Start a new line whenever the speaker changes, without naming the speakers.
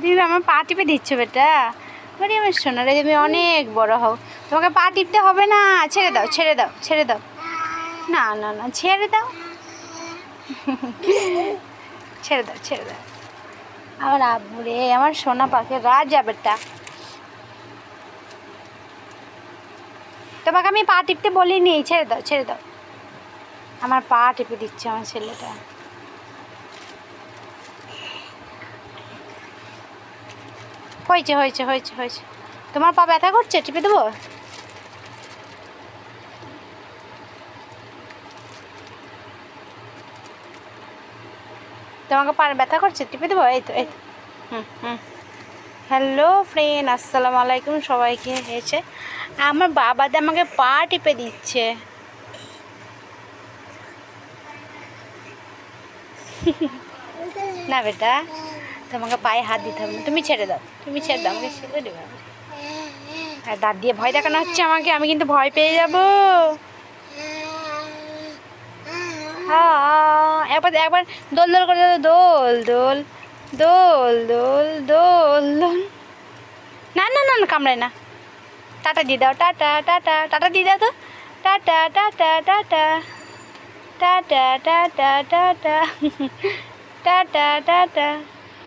দিদি আমার পা টিপে দিচ্ছ বেটা। বলি আমার সোনা রে, তুমি অনেক বড় হও, তোমাকে পা টিপতে হবে না। ছেড়ে দাও ছেড়ে দাও ছেড়ে দাও। না না না, ছেড়ে দাও ছেড়ে দাও ছেড়ে দাও। আমার আব্বু রে, আমার সোনা পাখি রাজা বেটা। তোমাকে আমি পা টিপতে বলিনি, ছেড়ে দাও ছেড়ে দাও। আমার পা টিপে দিচ্ছে আমার ছেলেটা। হয়েছে হয়েছে হয়েছে হয়েছে। তোমার পা ব্যথা করছে, টিপে দেবো? তোমাকে পা ব্যথা করছে, টিপে দেবো? এই তো এই তো। হুম হুম। হ্যালো ফ্রেন্ড, আসসালামু আলাইকুম সবাইকে। হয়েছে আমার বাবাদা আমাকে পা টিপে দিচ্ছে। না বেটা, তোমাকে পায়ে হাত দিতে হবে না, তুমি ছেড়ে দাও, তুমি ছেড়ে দাও, আমাকে ছেড়ে দেবে। আর দাঁত দিয়ে ভয় দেখানো হচ্ছে আমাকে, আমি কিন্তু ভয় পেয়ে যাব। হ্যাঁ, একবার একবার দোল দোল করে দাও, দোল দোল দোল দোল দোল দোল। না না না না, কামড়ায় না। টাটা দিয়ে দাও, টাটা টাটা টাটা দিয়ে দাও তো। Tata tata tata tata tata tata tata tata.